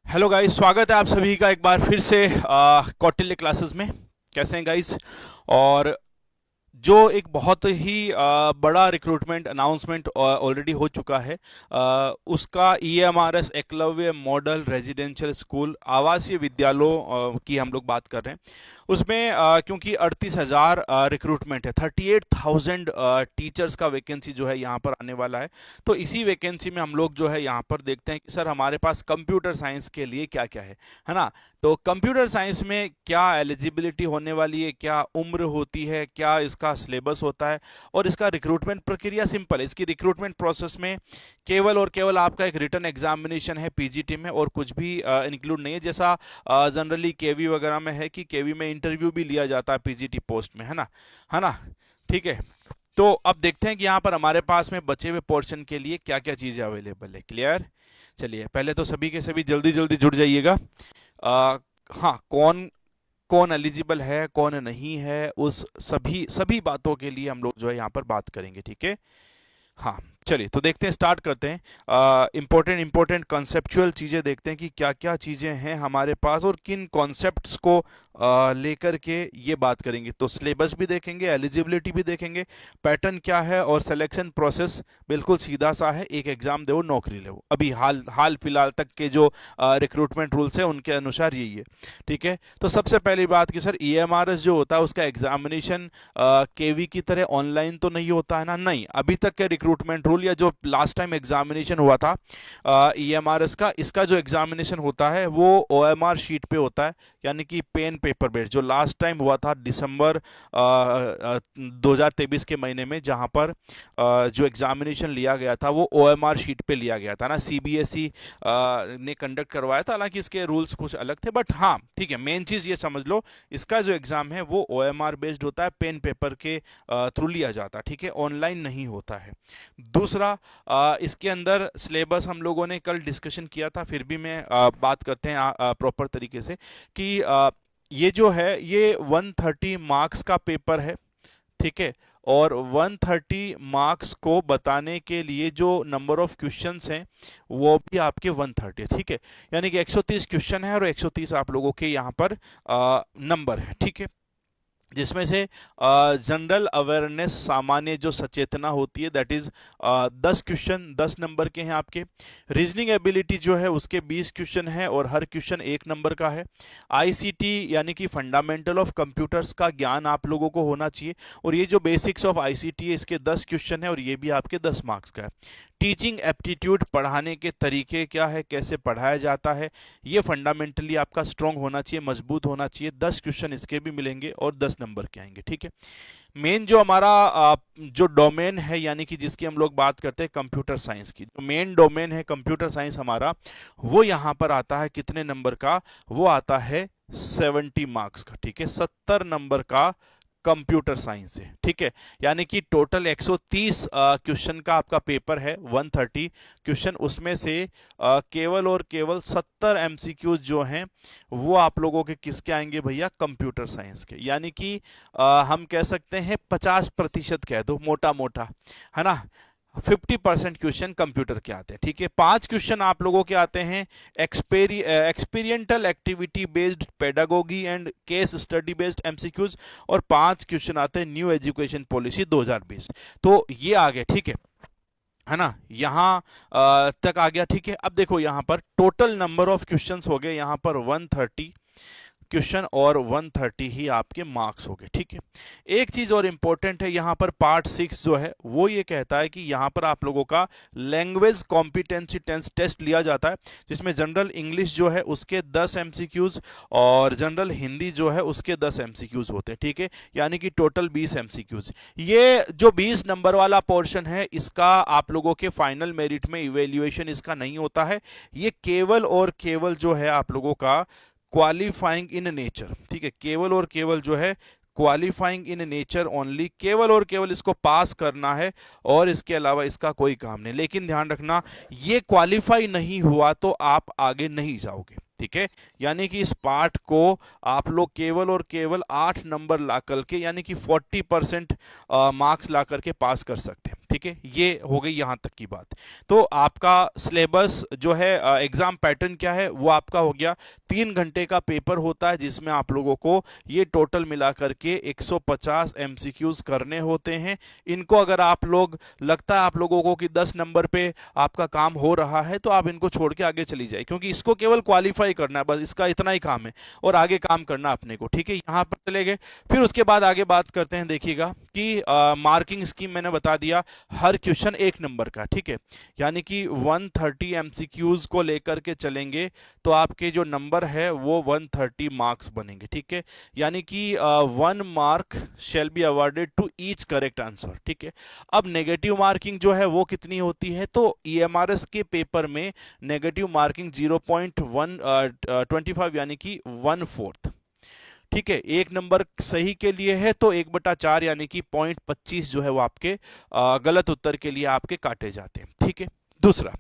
Hello guys, स्वागत है आप सभी का एक बार फिर से कौटिल्य क्लासेस में। कैसे हैं गाइस? और जो एक बहुत ही बड़ा रिक्रूटमेंट अनाउंसमेंट ऑलरेडी हो चुका है, उसका EMRS Eklavya model residential school आवासीय विद्यालयों की हम लोग बात कर रहे हैं। उसमें क्योंकि 38,000 रिक्रूटमेंट है, 38,000 टीचर्स का वैकेंसी जो है यहाँ पर आने वाला है। तो इसी वैकेंसी में हम लोग जो है यहाँ पर देखते हैं कि सर हमारे पास कंप्यूटर साइंस के लिए क्या क्या है ना। तो कंप्यूटर साइंस में क्या एलिजिबिलिटी होने वाली है, क्या उम्र होती है, क्या इसका सिलेबस होता है, और इसका रिक्रूटमेंट प्रक्रिया सिंपल है। इसकी रिक्रूटमेंट प्रोसेस में केवल और केवल आपका एक रिटन एग्जामिनेशन है पीजीटी में, और कुछ भी इंक्लूड नहीं है, जैसा जनरली केवी वगैरह में है कि केवी में इंटरव्यू भी लिया जाता है पीजीटी पोस्ट में, है ना। ठीक है। तो अब देखते हैं कि यहाँ पर हमारे पास में बचे हुए पोर्शन के लिए क्या क्या चीज़ें अवेलेबल है। क्लियर? चलिए, पहले तो सभी के सभी जल्दी जल्दी जुड़ जाइएगा। आ, हाँ, कौन कौन एलिजिबल है, कौन नहीं है, उस सभी सभी बातों के लिए हम लोग जो है यहाँ पर बात करेंगे। ठीक है। हाँ, चलिए तो देखते हैं, स्टार्ट करते हैं। इंपॉर्टेंट इंपॉर्टेंट कॉन्सेप्चुअल चीज़ें देखते हैं कि क्या क्या चीज़ें हैं हमारे पास और किन कॉन्सेप्ट्स को लेकर के ये बात करेंगे। तो सिलेबस भी देखेंगे, एलिजिबिलिटी भी देखेंगे, पैटर्न क्या है, और सिलेक्शन प्रोसेस बिल्कुल सीधा सा है, एक एग्जाम दो नौकरी लो। अभी हाल हाल फिलहाल तक के जो रिक्रूटमेंट रूल्स हैं उनके अनुसार यही है। ठीक है। तो सबसे पहली बात कि सर ईएमआरएस जो होता है उसका एग्जामिनेशन केवी की तरह ऑनलाइन तो नहीं होता है ना। नहीं, अभी तक के रिक्रूटमेंट रूल या जो लास्ट टाइम एग्जामिनेशन हुआ था ईएमआरएस का, इसका जो एग्जामिनेशन होता है वो ओएमआर शीट पे होता है, यानी कि पेन पेपर बेस्ड। जो लास्ट टाइम हुआ था दिसंबर 2023 के महीने में, जहां पर जो एग्जामिनेशन लिया गया था वो ओएमआर शीट पे लिया गया था ना। सीबीएसई ने कंडक्ट करवाया था, हालांकि इसके रूल्स कुछ अलग थे, बट हाँ ठीक है, मेन चीज़ ये समझ लो, इसका जो एग्ज़ाम है वो ओएमआर बेस्ड होता है, पेन पेपर के थ्रू लिया जाता है। ठीक है, ऑनलाइन नहीं होता है। दूसरा, इसके अंदर सिलेबस हम लोगों ने कल डिस्कशन किया था, फिर भी मैं बात करते हैं प्रॉपर तरीके से कि ये जो है ये 130 मार्क्स का पेपर है। ठीक है। और 130 मार्क्स को बताने के लिए जो नंबर ऑफ क्वेश्चंस हैं वो भी आपके 130 है। ठीक है, यानी कि 130 क्वेश्चन है और 130 आप लोगों के यहाँ पर नंबर है। ठीक है, जिसमें से जनरल अवेयरनेस, सामान्य जो सचेतना होती है, दैट इज 10 क्वेश्चन 10 नंबर के हैं आपके। रीजनिंग एबिलिटी जो है उसके 20 क्वेश्चन है और हर क्वेश्चन 1 नंबर का है। आईसीटी यानी कि फंडामेंटल ऑफ कंप्यूटर्स का ज्ञान आप लोगों को होना चाहिए, और ये जो बेसिक्स ऑफ आईसीटी है इसके 10 क्वेश्चन है और ये भी आपके 10 मार्क्स का है। टीचिंग एप्टीट्यूड, पढ़ाने के तरीके क्या है, कैसे पढ़ाया जाता है, ये फंडामेंटली आपका स्ट्रांग होना चाहिए, मजबूत होना चाहिए। 10 क्वेश्चन इसके भी मिलेंगे और 10 नंबर के आएंगे। ठीक है। मेन जो हमारा जो डोमेन है, यानी कि जिसकी हम लोग बात करते हैं कंप्यूटर साइंस की, जो मेन डोमेन है कंप्यूटर साइंस हमारा, वो यहाँ पर आता है कितने नंबर का? वो आता है 70 मार्क्स का। ठीक है, 70 नंबर का कंप्यूटर साइंस है। ठीक है, यानी कि टोटल 130 क्वेश्चन का आपका पेपर है, 130 क्वेश्चन, उसमें से केवल और केवल 70 एमसीक्यूज जो हैं वो आप लोगों के किसके आएंगे भैया? कंप्यूटर साइंस के। यानी कि हम कह सकते हैं 50% कह दो, मोटा मोटा, है ना। 50% क्वेश्चन कंप्यूटर के आते हैं। ठीक है, 5 क्वेश्चन आप लोगों के आते हैं experiential activity based pedagogy and case study based MCQs, और 5 क्वेश्चन आते हैं न्यू एजुकेशन पॉलिसी 2020। तो ये आ गए। ठीक है ना, यहाँ तक आ गया। ठीक है, अब देखो यहाँ पर टोटल नंबर ऑफ क्वेश्चंस हो गए यहाँ पर 130 क्वेश्चन और 130 ही आपके मार्क्स हो गए। ठीक है, एक चीज और इंपॉर्टेंट है यहाँ पर, पार्ट 6 जो है वो ये कहता है कि यहाँ पर आप लोगों का लैंग्वेज कॉम्पिटेंसी टेस्ट लिया जाता है, जिसमें जनरल इंग्लिश जो है उसके 10 एमसीक्यूज और जनरल हिंदी जो है उसके 10 एमसीक्यूज होते हैं। ठीक है, यानी कि टोटल 20 एमसीक्यूज। ये जो 20 नंबर वाला पोर्शन है इसका आप लोगों के फाइनल मेरिट में इवेल्युएशन इसका नहीं होता है, ये केवल और केवल जो है आप लोगों का क्वालिफाइंग इन नेचर। ठीक है, केवल और केवल जो है क्वालिफाइंग इन नेचर ओनली, केवल और केवल इसको पास करना है और इसके अलावा इसका कोई काम नहीं। लेकिन ध्यान रखना, ये क्वालिफाई नहीं हुआ तो आप आगे नहीं जाओगे। ठीक है, यानी कि इस पार्ट को आप लोग केवल और केवल 8 नंबर ला करके, यानी कि 40% मार्क्स ला करके पास कर सकते हैं। ठीक ठीक है, ये हो गई यहां तक की बात। तो आपका सिलेबस जो है, एग्जाम पैटर्न क्या है वो आपका हो गया, 3 घंटे का पेपर होता है जिसमें आप लोगों को ये टोटल मिला करके 150 एमसीक्यूज करने होते हैं। इनको अगर आप लोग, लगता है आप लोगों को कि 10 नंबर पे आपका काम हो रहा है, तो आप इनको छोड़ के आगे चली जाए, क्योंकि इसको केवल क्वालिफाई करना है, बस इसका इतना ही काम है और आगे काम करना अपने को, ठीक है। यहां पर चले गए, फिर उसके बाद आगे बात करते हैं। देखिएगा कि मार्किंग स्कीम मैंने बता दिया, हर क्वेश्चन 1 नंबर का, ठीक है, यानी कि 130 एमसीक्यूज को लेकर के चलेंगे तो आपके जो नंबर है वो 130 मार्क्स बनेंगे, ठीक है, यानी कि 1 mark shall be awarded to each correct answer, ठीक है। अब नेगेटिव मार्किंग जो है वो कितनी होती है, तो ईएमआरएस के पेपर में नेगेटिव मार्किंग 0.125 यानी कि 1/4, ठीक है। 1 नंबर सही के लिए है तो 1/4 यानी कि 0.25 जो है वो आपके गलत उत्तर के लिए आपके काटे जाते हैं, ठीक है। दूसरा,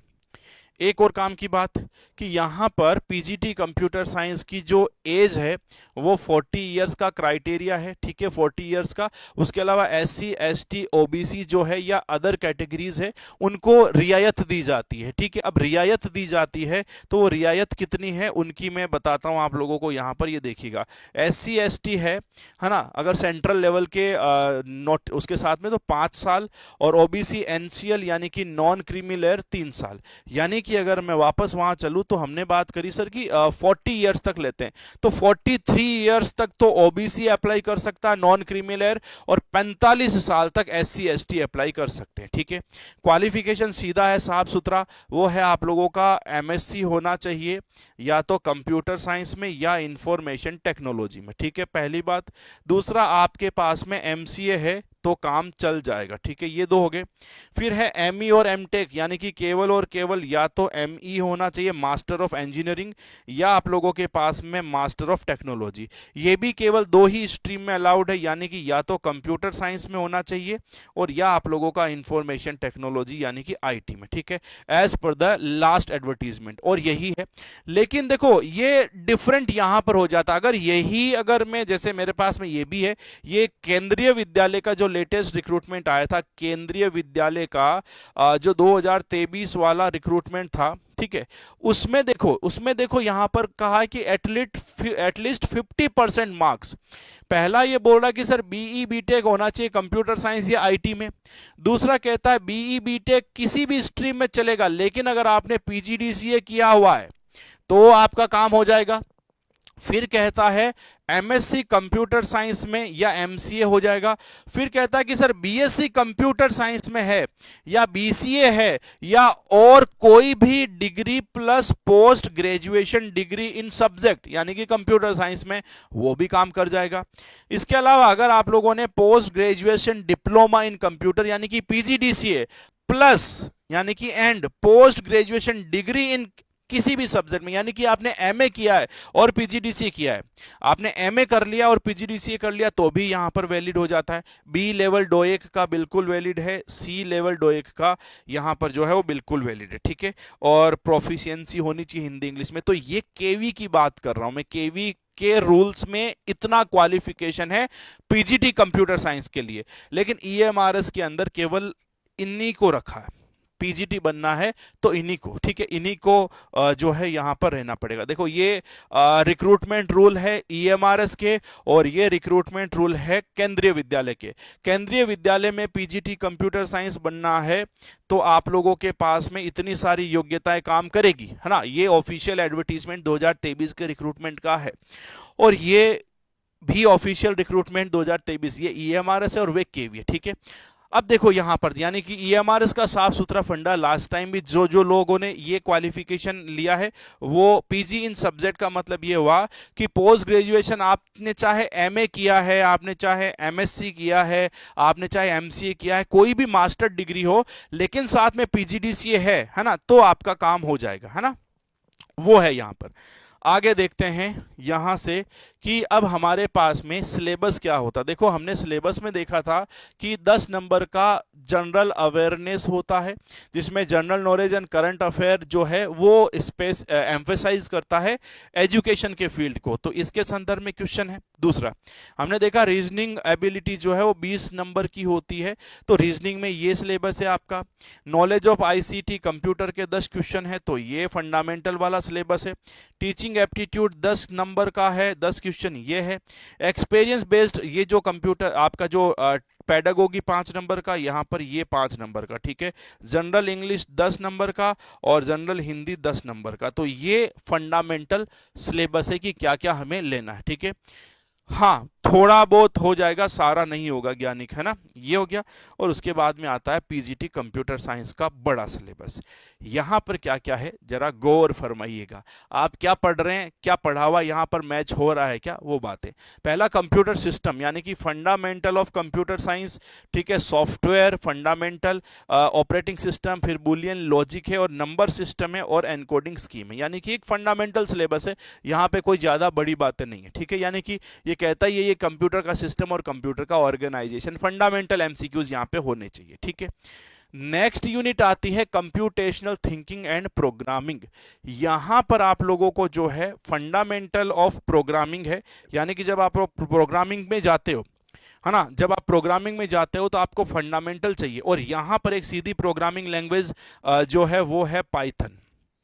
एक और काम की बात कि यहां पर पीजीटी कंप्यूटर साइंस की जो एज है वो 40 इयर्स का क्राइटेरिया है, ठीक है, 40 इयर्स का। उसके अलावा एससी एसटी ओबीसी जो है या अदर कैटेगरीज है उनको रियायत दी जाती है, ठीक है। अब रियायत दी जाती है तो वो रियायत कितनी है उनकी मैं बताता हूं आप लोगों को। यहां पर ये देखिएगा, एससी एसटी है ना, अगर सेंट्रल लेवल के नोट उसके साथ में तो 5 साल, और ओबीसी एनसीएल यानी कि नॉन क्रीमी लेयर 3 साल। यानी कि अगर मैं वापस वहां चलूं तो हमने बात करी सर कि 40 इयर्स तक लेते हैं, तो 43 इयर्स तक तो ओबीसी अप्लाई कर सकता है नॉन क्रीमी लेयर, और 45 साल तक एससी एसटी अप्लाई कर सकते हैं, ठीक है। क्वालिफिकेशन सीधा है, साफ सुथरा, वो है आप लोगों का एमएससी होना चाहिए या तो कंप्यूटर साइंस में या इंफॉर्मेशन टेक्नोलॉजी में, ठीक है, पहली बात। दूसरा, आपके पास में एमसीए है तो काम चल जाएगा, ठीक है, ये 2 हो गए। फिर है एमई और एमटेक, यानी कि केवल और केवल या तो एमई होना चाहिए मास्टर ऑफ इंजीनियरिंग, या आप लोगों के पास में मास्टर ऑफ टेक्नोलॉजी। ये भी केवल 2 ही स्ट्रीम में अलाउड है, यानी कि या तो कंप्यूटर साइंस में होना चाहिए और या आप लोगों का इंफॉर्मेशन टेक्नोलॉजी यानी कि आईटी में, ठीक है, as per the last advertisement, और यही है। लेकिन देखो ये डिफरेंट यहां पर हो जाता, अगर मैं, जैसे मेरे पास में ये भी है, ये केंद्रीय विद्यालय का जो लेटेस्ट रिक्रूटमेंट आया था, केंद्रीय विद्यालय का जो 2023 वाला रिक्रूटमेंट था, ठीक है, उसमें देखो यहां पर कहा है कि एटलीस्ट 50% मार्क्स। पहला ये बोल रहा है कि सर बीई बीटेक होना चाहिए कंप्यूटर साइंस या आईटी में। दूसरा कहता है बीई बीटेक किसी भी स्ट्रीम में चलेगा, लेकिन अगर आपने पीजीडीसीए किया हुआ है तो आपका काम हो जाएगा। फिर कहता है एमएससी कंप्यूटर साइंस में या एमसीए हो जाएगा। फिर कहता है कि सर बीएससी कंप्यूटर साइंस में है या बीसीए है या और कोई भी degree plus post graduation degree in subject यानी कि कंप्यूटर साइंस में, वो भी काम कर जाएगा। इसके अलावा अगर आप लोगों ने post graduation diploma in computer यानी कि पीजीडीसीए प्लस यानी कि and post graduation degree in किसी भी सब्जेक्ट में, यानी कि आपने एमए किया है और पीजीडीसीए किया है, आपने एमए कर लिया और पीजीडीसीए कर लिया तो भी यहां पर वैलिड हो जाता है। बी लेवल डोएक का बिल्कुल वैलिड है, सी लेवल डोएक का यहां पर जो है वो बिल्कुल वैलिड है, ठीक है। और प्रोफिशिएंसी होनी चाहिए हिंदी इंग्लिश में। तो ये केवी की बात कर रहा हूं मैं, केवी के रूल्स में इतना क्वालिफिकेशन है पीजीटी कंप्यूटर साइंस के लिए, लेकिन ईएमआरएस के अंदर केवल इन्हीं को रखा है। पीजीटी बनना है तो इन्हीं को, ठीक है, इन्हीं को जो है यहां पर रहना पड़ेगा। देखो ये रिक्रूटमेंट रूल है ईएमआरएस के, और ये रिक्रूटमेंट रूल है केंद्रीय विद्यालय के। केंद्रीय विद्यालय में पीजीटी कंप्यूटर साइंस बनना है तो आप लोगों के पास में इतनी सारी योग्यताएं काम करेगी, है ना। ये ऑफिशियल एडवर्टीजमेंट 2023 के रिक्रूटमेंट का है, और ये भी ऑफिशियल रिक्रूटमेंट 2023, ये ईएमआरएस है और वे केवी है, ठीक है। अब देखो यहां पर यानी कि ईएमआरएस का साफ सुथरा फंडा, लास्ट टाइम भी जो लोगों ने ये क्वालिफिकेशन लिया है वो पीजी इन सब्जेक्ट का मतलब ये हुआ कि पोस्ट ग्रेजुएशन आपने चाहे एमए किया है, आपने चाहे एमएससी किया है, आपने चाहे एमसीए किया है, कोई भी मास्टर डिग्री हो लेकिन साथ में पीजीडीसीए है ना, तो आपका काम हो जाएगा, है ना, वो है यहां पर। आगे देखते हैं यहां से कि अब हमारे पास में सिलेबस क्या होता। देखो हमने सिलेबस में देखा था कि 10 नंबर का जनरल अवेयरनेस होता है, जिसमें general knowledge and current affair जो है वो स्पेस एम्फेसाइज करता है एजुकेशन के फील्ड को, तो इसके संदर्भ में क्वेश्चन है। दूसरा हमने देखा रीजनिंग एबिलिटी जो है वो 20 नंबर की होती है, तो रीजनिंग में ये सिलेबस है आपका। नॉलेज ऑफ आईसीटी कंप्यूटर के 10 क्वेश्चन है, तो ये फंडामेंटल वाला सिलेबस है। टीचिंग एप्टीट्यूड 10 नंबर का है, 10 क्वेश्चन ये है। एक्सपीरियंस बेस्ड ये जो कंप्यूटर आपका जो पेडागोगी 5 नंबर का, यहां पर ये 5 नंबर का, ठीक है। जनरल इंग्लिश 10 नंबर का और जनरल हिंदी 10 नंबर का, तो ये फंडामेंटल सिलेबस है कि क्या क्या हमें लेना है, ठीक है। हाँ थोड़ा बहुत हो जाएगा, सारा नहीं होगा ज्ञानिक, है ना, ये हो गया। और उसके बाद में आता है पीजीटी कंप्यूटर साइंस का बड़ा सिलेबस। यहां पर क्या क्या है जरा गौर फरमाइएगा। आप क्या पढ़ रहे हैं, क्या पढ़ा हुआ यहां पर मैच हो रहा है क्या, वो बातें। पहला कंप्यूटर सिस्टम यानी कि फंडामेंटल ऑफ कंप्यूटर साइंस, ठीक है। सॉफ्टवेयर फंडामेंटल, ऑपरेटिंग सिस्टम, फिर बुलियन लॉजिक है और नंबर सिस्टम है और एनकोडिंग स्कीम है, यानी कि एक फंडामेंटल सिलेबस है। यहां पे कोई ज्यादा बड़ी बातें नहीं है, ठीक है। यानी कि ये कहता ही है ये कंप्यूटर का सिस्टम और कंप्यूटर का ऑर्गेनाइजेशन, फंडामेंटल एमसीक्यूज यहां पे होने चाहिए, ठीक है। नेक्स्ट यूनिट आती है कंप्यूटेशनल थिंकिंग एंड प्रोग्रामिंग। यहां पर आप लोगों को जो है फंडामेंटल ऑफ प्रोग्रामिंग है, यानी कि जब आप प्रोग्रामिंग में जाते हो, है ना, जब आप प्रोग्रामिंग में जाते हो तो आपको फंडामेंटल चाहिए, और यहां पर एक सीधी प्रोग्रामिंग लैंग्वेज जो है वो है पाइथन,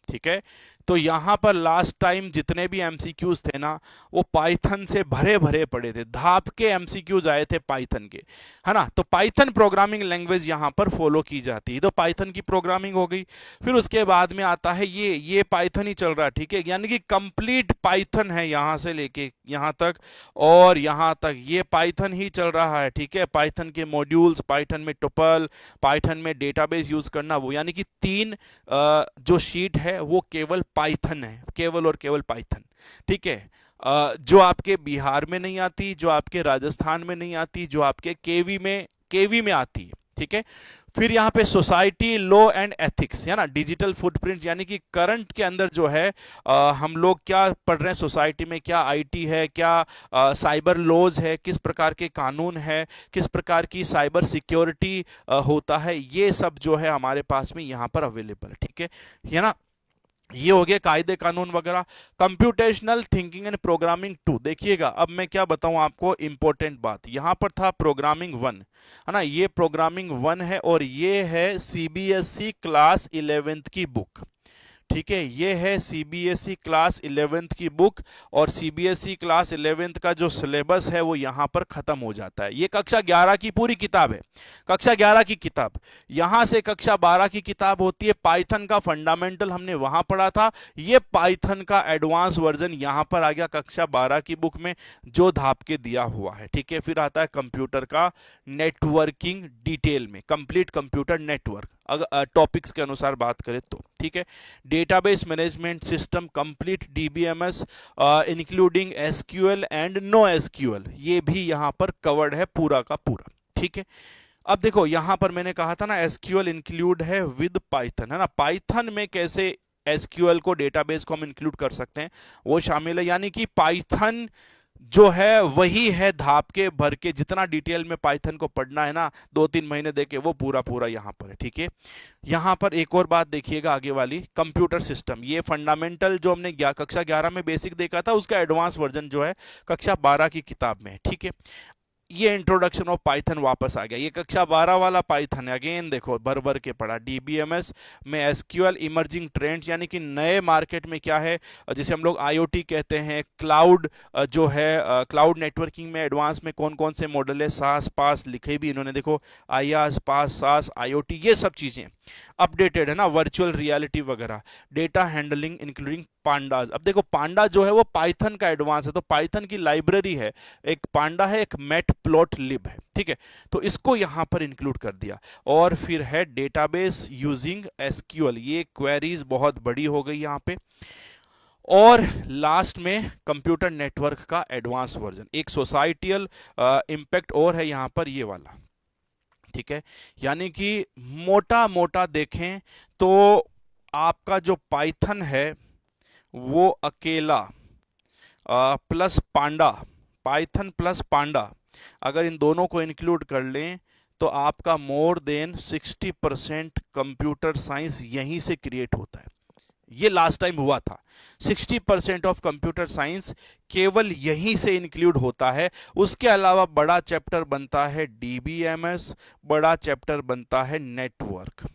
ठीक है। तो यहां पर लास्ट टाइम जितने भी एमसीक्यूज थे ना वो पाइथन से भरे भरे पड़े थे, धाप के एमसीक्यूज आए थे पाइथन के, है ना। तो पाइथन प्रोग्रामिंग लैंग्वेज यहां पर फॉलो की जाती है, तो पाइथन की प्रोग्रामिंग हो गई। फिर उसके बाद में आता है ये पाइथन ही चल रहा है, ठीक है, यानी कि कंप्लीट पाइथन है यहां से लेके यहां तक और यहां तक ये पाइथन ही चल रहा है, ठीक है। पाइथन के मॉड्यूल्स, पाइथन में टुपल, पाइथन में डेटाबेस यूज करना, वो यानी कि 3 जो शीट है वो केवल पाइथन है, केवल और केवल पाइथन, ठीक है। जो आपके बिहार में नहीं आती, जो आपके राजस्थान में नहीं आती, जो आपके केवी में आती है, ठीक है। फिर यहाँ पे सोसाइटी लॉ एंड एथिक्स, है ना, डिजिटल फुटप्रिंट, यानी कि करंट के अंदर जो है हम लोग क्या पढ़ रहे हैं सोसाइटी में, क्या आईटी है, क्या साइबर लॉज है, किस प्रकार के कानून है, किस प्रकार की साइबर सिक्योरिटी होता है, ये सब जो है हमारे पास में यहाँ पर अवेलेबल है, ठीक है ना। ये हो गया कायदे कानून वगैरह। कंप्यूटेशनल थिंकिंग एंड प्रोग्रामिंग 2, देखिएगा अब मैं क्या बताऊं आपको, इंपॉर्टेंट बात, यहां पर था प्रोग्रामिंग 1, है ना, ये प्रोग्रामिंग 1 है और ये है सीबीएसई क्लास 11th की बुक, ठीक है। ये है सीबीएसई क्लास 11th की बुक, और सीबीएसई क्लास 11th का जो सिलेबस है वो यहां पर खत्म हो जाता है। ये कक्षा 11 की पूरी किताब है, कक्षा 11 की किताब। यहां से कक्षा 12 की किताब होती है, पाइथन का फंडामेंटल हमने वहां पढ़ा था, ये पाइथन का एडवांस वर्जन यहां पर आ गया कक्षा 12 की बुक में, जो धाप के दिया हुआ है, ठीक है। फिर आता है कंप्यूटर का नेटवर्किंग डिटेल में, कंप्लीट कंप्यूटर नेटवर्क अगर टॉपिक्स के अनुसार बात करें तो, ठीक है। Database management system complete DBMS including SQL and no SQL, ये भी यहां पर कवर्ड है पूरा का पूरा, ठीक है। अब देखो यहां पर मैंने कहा था ना एसक्यूएल इंक्लूड है विद पाइथन, है ना, पाइथन में कैसे एसक्यूएल को डेटाबेस को हम इंक्लूड कर सकते हैं वो शामिल है, यानी कि पाइथन जो है वही है धाप के भर के, जितना डिटेल में पाइथन को पढ़ना है ना 2-3 महीने देके वो पूरा पूरा यहां पर है, ठीक है। यहां पर एक और बात देखिएगा आगे वाली, कंप्यूटर सिस्टम, ये फंडामेंटल जो हमने कक्षा 11 में बेसिक देखा था उसका एडवांस वर्जन जो है कक्षा 12 की किताब में है, ठीक है। ये इंट्रोडक्शन ऑफ पाइथन वापस आ गया, ये कक्षा 12 वाला पाइथन है, अगेन देखो भर भर के पढ़ा। डीबीएमएस में एसक्यूएल इमर्जिंग ट्रेंड्स, यानी कि नए मार्केट में क्या है, जिसे हम लोग आईओटी कहते हैं, क्लाउड जो है क्लाउड नेटवर्किंग में एडवांस में कौन कौन से मॉडल है, सास पास लिखे भी इन्होंने, देखो आईआस पास सास आईओटी, ये सब चीजें अपडेटेड है ना, वर्चुअल रियलिटी वगैरह, डेटा हैंडलिंग इंक्लूडिंग पांडाज। अब देखो पांडा जो है वो पाइथन का एडवांस है, तो पाइथन की लाइब्रेरी है, एक पांडा है, एक मैट प्लॉट लिब है, ठीक है। तो इसको यहां पर इंक्लूड कर दिया। और फिर है डेटाबेस यूजिंग एसक्यूएल, ये क्वेरीज बहुत बड़ी हो गई यहां पे। और लास्ट में कंप्यूटर नेटवर्क का एडवांस वर्जन, एक सोसाइटियल इंपैक्ट और है यहां पर ये वाला, ठीक है। यानी कि मोटा मोटा देखें तो आपका जो पाइथन है वो अकेला प्लस पांडा, पाइथन प्लस पांडा, अगर इन दोनों को इंक्लूड कर लें तो आपका मोर देन 60% कंप्यूटर साइंस यहीं से क्रिएट होता है। ये लास्ट टाइम हुआ था, 60% ऑफ कंप्यूटर साइंस केवल यहीं से इंक्लूड होता है। उसके अलावा बड़ा चैप्टर बनता है डीबीएमएस, बड़ा चैप्टर बनता है नेटवर्क,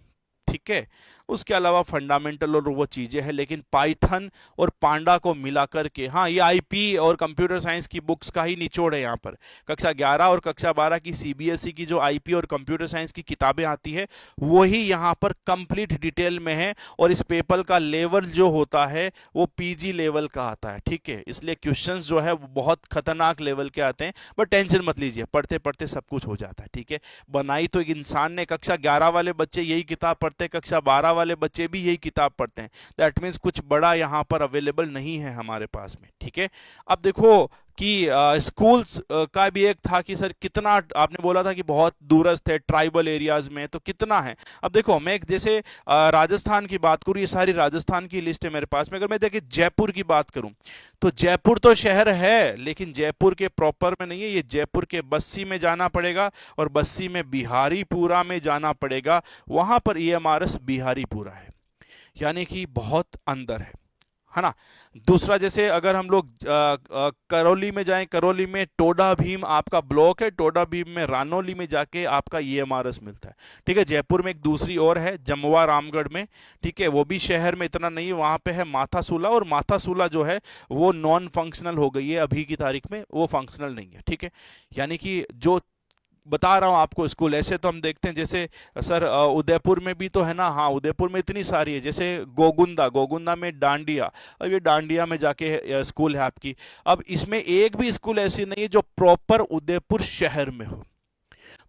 ठीक है। उसके अलावा फंडामेंटल और वो चीजें हैं, लेकिन पाइथन और पांडा को मिलाकर के, हाँ ये आईपी और कंप्यूटर साइंस की बुक्स का ही निचोड़ है यहाँ पर। कक्षा 11 और कक्षा 12 की सीबीएसई की जो आईपी और कंप्यूटर साइंस की किताबें आती है वही यहाँ पर कंप्लीट डिटेल में है, और इस पेपर का लेवल जो होता है वो पीजी लेवल का आता है, ठीक है। इसलिए क्वेश्चंस जो है वो बहुत खतरनाक लेवल के आते हैं, बट टेंशन मत लीजिए, पढ़ते पढ़ते सब कुछ हो जाता है, ठीक है। बनाई तो एक इंसान ने, कक्षा 11 वाले बच्चे यही किताब पढ़ते हैं, कक्षा 12 वाले बच्चे भी यही किताब पढ़ते हैं। दैट मीन्स कुछ बड़ा यहाँ पर अवेलेबल नहीं है हमारे पास में, ठीक है। अब देखो कि स्कूल्स का भी एक था कि सर कितना, आपने बोला था कि बहुत दूरस्थ है ट्राइबल एरियाज में, तो कितना है। अब देखो मैं जैसे राजस्थान की बात करूँ, ये सारी राजस्थान की लिस्ट है मेरे पास में। अगर मैं देखिए जयपुर की बात करूँ तो जयपुर तो शहर है, लेकिन जयपुर के प्रॉपर में नहीं है, ये जयपुर के बस्सी में जाना पड़ेगा, और बस्सी में बिहारीपुरा में जाना पड़ेगा, वहां पर ईएमआरएस बिहारीपुरा है, यानी कि बहुत अंदर है ना। दूसरा जैसे अगर हम लोग करौली में जाएं, करौली में टोडा भीम आपका ब्लॉक है, टोडा भीम में रानौली में जाके आपका ईएमआरएस मिलता है, ठीक है। जयपुर में एक दूसरी और है जमवा रामगढ़ में, ठीक है, वो भी शहर में इतना नहीं है, वहां पे है माथासूला, और माथासूला जो है वो नॉन फंक्शनल हो गई है अभी की तारीख में, वो फंक्शनल नहीं है, ठीक है। यानी कि जो बता रहा हूं आपको स्कूल, ऐसे तो हम देखते हैं जैसे सर उदयपुर में भी तो है ना, हाँ उदयपुर में इतनी सारी है, जैसे गोगुंदा, गोगुंदा में डांडिया, अब ये डांडिया में जाके स्कूल है आपकी। अब इसमें एक भी स्कूल ऐसी नहीं है जो प्रॉपर उदयपुर शहर में हो,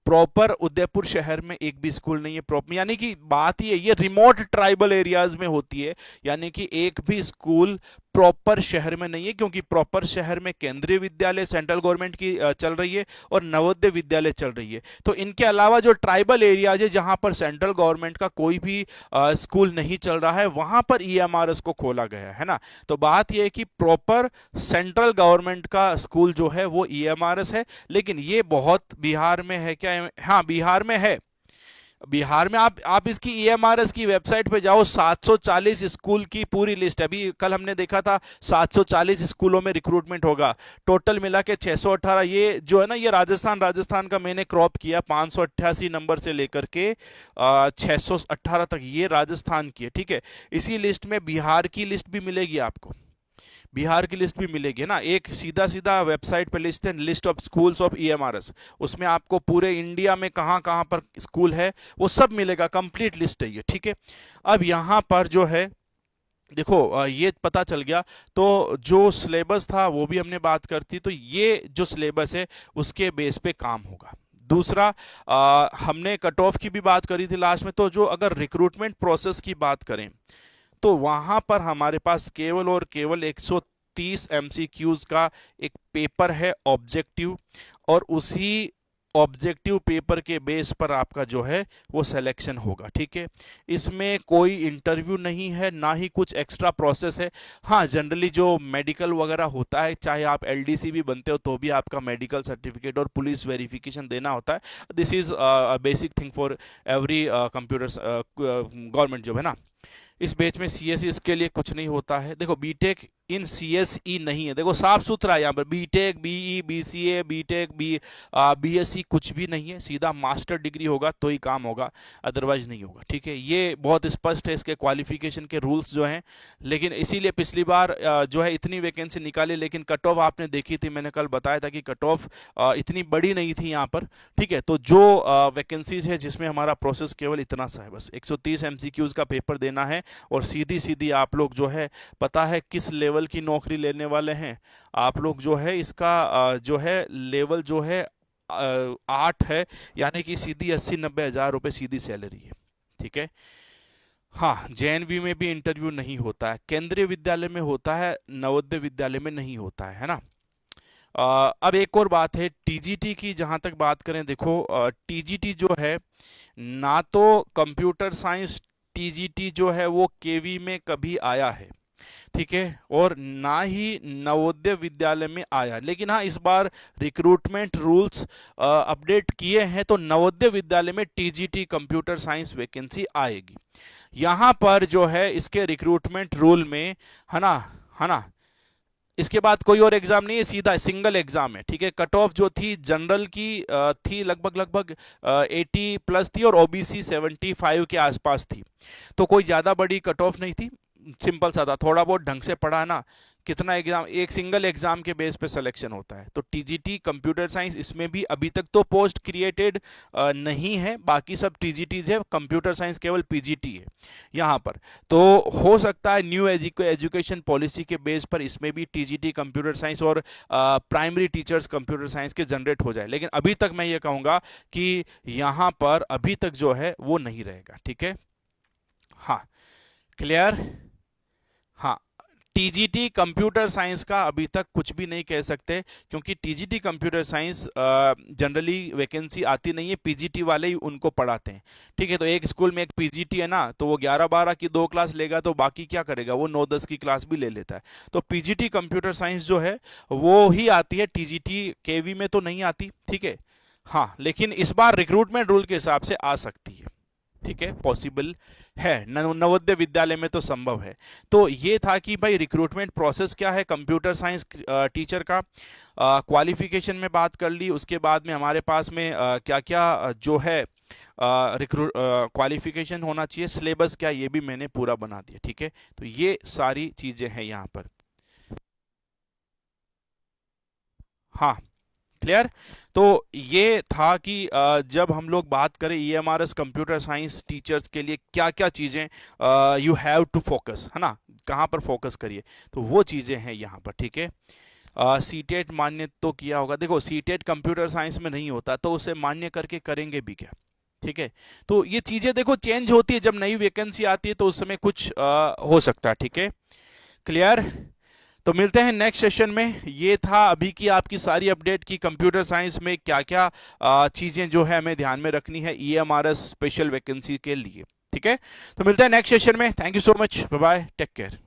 प्रॉपर उदयपुर शहर में एक भी स्कूल नहीं है प्रॉपर, यानी कि बात ये रिमोट ट्राइबल एरियाज में होती है, यानी कि एक भी स्कूल प्रॉपर शहर में नहीं है, क्योंकि प्रॉपर शहर में केंद्रीय विद्यालय सेंट्रल गवर्नमेंट की चल रही है और नवोदय विद्यालय चल रही है। तो इनके अलावा जो ट्राइबल एरियाज है जहां पर सेंट्रल गवर्नमेंट का कोई भी स्कूल नहीं चल रहा है, वहां पर ईएमआरएस को खोला गया है ना। तो बात यह है कि प्रॉपर सेंट्रल गवर्नमेंट का स्कूल जो है वो ईएमआरएस है, लेकिन ये बहुत बिहार में है क्या, हाँ बिहार में है। बिहार में आप इसकी ईएमआरएस की वेबसाइट पे जाओ, 740 स्कूल की पूरी लिस्ट है। अभी कल हमने देखा था 740 स्कूलों में रिक्रूटमेंट होगा, टोटल मिला के 618। ये जो है ना, ये राजस्थान का मैंने क्रॉप किया, 588 नंबर से लेकर के 618 तक, ये राजस्थान की है, ठीक है। इसी लिस्ट में बिहार की लिस्ट भी मिलेगी आपको, बिहार की लिस्ट भी मिलेगी ना। एक सीधा सीधा वेबसाइट पे लिस्ट है, list of schools of EMRS, उसमें आपको पूरे इंडिया में कहां कहां पर स्कूल है वो सब मिलेगा, कंप्लीट लिस्ट है ये, ठीक है। अब यहां पर जो है देखो ये पता चल गया, तो जो सिलेबस था वो भी हमने बात करती, तो ये जो सिलेबस है उसके बेस पे काम होगा। दूसरा हमने कट ऑफ की भी बात करी थी लास्ट में, तो जो अगर रिक्रूटमेंट प्रोसेस की बात करें तो वहां पर हमारे पास केवल और केवल 130 एमसीक्यूज का एक पेपर है ऑब्जेक्टिव, और उसी ऑब्जेक्टिव पेपर के बेस पर आपका जो है वो सिलेक्शन होगा, ठीक है। इसमें कोई इंटरव्यू नहीं है, ना ही कुछ एक्स्ट्रा प्रोसेस है। हाँ जनरली जो मेडिकल वगैरह होता है, चाहे आप एलडीसी भी बनते हो तो भी आपका मेडिकल सर्टिफिकेट और पुलिस वेरिफिकेशन देना होता है। This is basic thing for every computer government job, है ना। इस बैच में सीएसई इसके लिए कुछ नहीं होता है। देखो बीटेक इन सीएसई नहीं है, देखो साफ सुथरा है यहाँ पर, BTech BE BCA BTech BSc कुछ भी नहीं है, सीधा मास्टर डिग्री होगा तो ही काम होगा, अदरवाइज नहीं होगा, ठीक है। ये बहुत स्पष्ट है इसके क्वालिफिकेशन के रूल्स जो हैं। लेकिन इसीलिए पिछली बार जो है इतनी वैकेंसी निकाली, लेकिन कट ऑफ आपने देखी थी, मैंने कल बताया था कि कट ऑफ इतनी बड़ी नहीं थी यहाँ पर, ठीक है। तो जो वैकेंसीज है जिसमें हमारा प्रोसेस केवल इतना सा है, बस 130 एमसीक्यूज का पेपर देना है, और सीधी सीधी आप लोग जो है, पता है किस लेवल की नौकरी लेने वाले हैं आप लोग, जो है इसका जो है लेवल जो है 8 है, यानी कि सीधी 80-90 हजार रुपए सीधी सैलरी है, ठीक है। हाँ जेएनवी में भी इंटरव्यू नहीं होता है, केंद्रीय विद्यालय में होता है, नवोदय विद्यालय में नहीं होता है ना। अब एक और बात है टीजीटी की, जहां तक बात करें, देखो टीजीटी जो है ना, तो कंप्यूटर साइंस टीजीटी जो है वो केवी में कभी आया है, ठीक है, और ना ही नवोदय विद्यालय में आया। लेकिन हाँ, इस बार रिक्रूटमेंट रूल्स अपडेट किए हैं, तो नवोदय विद्यालय में टीजीटी कंप्यूटर साइंस वैकेंसी आएगी। यहां पर जो है इसके रिक्रूटमेंट रूल में, है ना, इसके बाद कोई और एग्जाम नहीं है, सीधा सिंगल एग्जाम है। ठीक है, कट ऑफ जो थी जनरल की थी लगभग 80 प्लस थी, और ओबीसी 75 के आसपास थी। तो कोई ज़्यादा बड़ी कट ऑफ नहीं थी, सिंपल सा था। थोड़ा बहुत ढंग से पढ़ा ना, कितना एग्जाम, एक सिंगल एग्जाम के बेस पे सिलेक्शन होता है। तो टीजीटी कंप्यूटर साइंस, इसमें भी अभी तक तो पोस्ट क्रिएटेड नहीं है, बाकी सब टीजीटीज है, कंप्यूटर साइंस केवल पीजीटी है यहाँ पर। तो हो सकता है न्यू एजुकेशन पॉलिसी के बेस पर इसमें भी टीजीटी कंप्यूटर साइंस और प्राइमरी टीचर्स कंप्यूटर साइंस के जनरेट हो जाए। लेकिन अभी तक मैं ये कहूँगा कि यहाँ पर अभी तक जो है वो नहीं रहेगा। ठीक है, हाँ, क्लियर। हाँ, टीजीटी कंप्यूटर साइंस का अभी तक कुछ भी नहीं कह सकते, क्योंकि TGT computer science generally vacancy आती नहीं है, पीजीटी वाले ही उनको पढ़ाते हैं। ठीक है, तो एक स्कूल में एक पीजीटी है ना, तो वो 11-12 की 2 क्लास लेगा, तो बाकी क्या करेगा, वो 9-10 की क्लास भी ले लेता है। तो पीजीटी कंप्यूटर साइंस जो है वो ही आती है, टीजीटी केवी में तो नहीं आती। ठीक है, हाँ, लेकिन इस बार रिक्रूटमेंट रूल के हिसाब से आ सकती है। ठीक है, पॉसिबल है, नवोदय विद्यालय में तो संभव है। तो ये था कि भाई रिक्रूटमेंट प्रोसेस क्या है कंप्यूटर साइंस टीचर का। क्वालिफिकेशन में बात कर ली, उसके बाद में हमारे पास में क्या क्या जो है रिक्रूट क्वालिफिकेशन होना चाहिए, सिलेबस क्या, ये भी मैंने पूरा बना दिया। ठीक है, तो ये सारी चीजें हैं यहाँ पर। हाँ, क्लियर। तो ये था कि जब हम लोग बात करें ईएमआरएस कंप्यूटर साइंस टीचर्स के लिए क्या क्या चीज़ें यू हैव टू फोकस, है ना, कहाँ पर फोकस करिए, तो वो चीज़ें हैं यहाँ पर। ठीक है, सीटेट मान्य तो किया होगा। देखो, सीटेट कंप्यूटर साइंस में नहीं होता, तो उसे मान्य करके करेंगे भी क्या। ठीक है, तो ये चीज़ें देखो चेंज होती है, जब नई वैकेंसी आती है तो उस समय कुछ हो सकता है। ठीक है, क्लियर। तो मिलते हैं नेक्स्ट सेशन में। ये था अभी की आपकी सारी अपडेट की कंप्यूटर साइंस में क्या क्या चीज़ें जो है हमें ध्यान में रखनी है ईएमआरएस स्पेशल वैकेंसी के लिए। ठीक है, तो मिलते हैं नेक्स्ट सेशन में। Thank you so much, bye bye, take care.